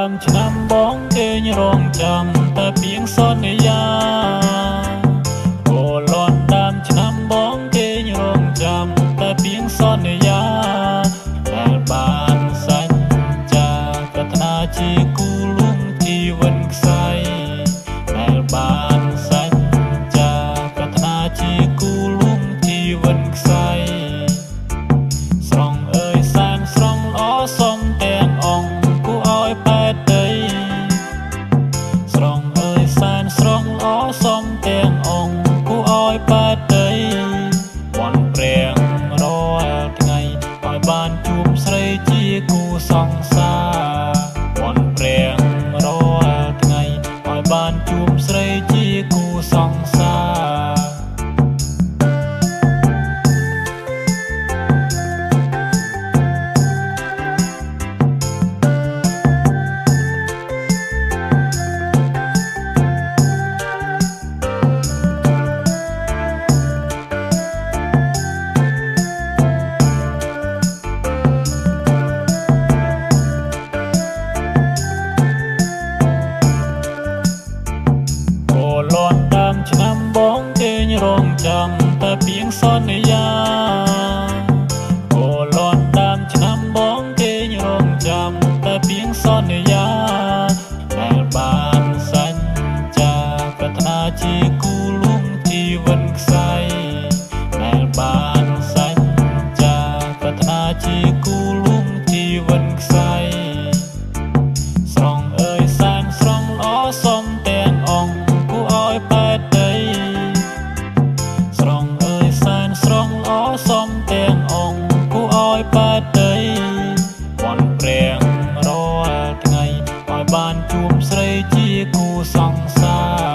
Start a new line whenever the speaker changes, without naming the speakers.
ដើមឆ្នាំបងគេញរងចាំតែពីងសន្យាគោលន់ដើមឆ្នាំបងគេញរងចាំតែពីងសន្យាដែលបានសញ្ចាប្រាថ្នាជាគូលួងជីវិតខ្សែដែលបានសញ្ចាប្រាថ្នាជាគូលួងជីវិតខ្សែស្រងអើយសានស្រងល្អសំទាំងអង្គគូឲ្យបែតដីស្រងអើយសានស្រងល្អសំទាំងអង្គគូឲ្យបែតដីបនព្រៀងរាល់ថ្ងៃឲ្យបានជួបស្រីជាគូសង្សារបនព្រៀងរាល់ថ្ងៃឲ្យបានជួបស្រីជាគូសង្សារលន់ដើមឆ្នាំបងគេញរងចាំតែពីងសន្យាគោលន់ដើមឆ្នាំបងគេញរងចាំតែពីងសន្យាដែលបានសញ្ចាប្រាថ្នាជាគូលួងជីវិតខ្សែដែលបានសញ្ចាប្រាថ្នាជាគូលួងជីវិតខ្សែស្រងអើយសានស្រងល្អសំទាំងអង្គឲ្យបែតដីស្រងអើយសានស្រងល្អសំទាំងអង្គគូឲ្យបែតដីបនព្រៀងរាល់ថ្ងៃឲ្យបានជួបស្រីជាគូសង្សារ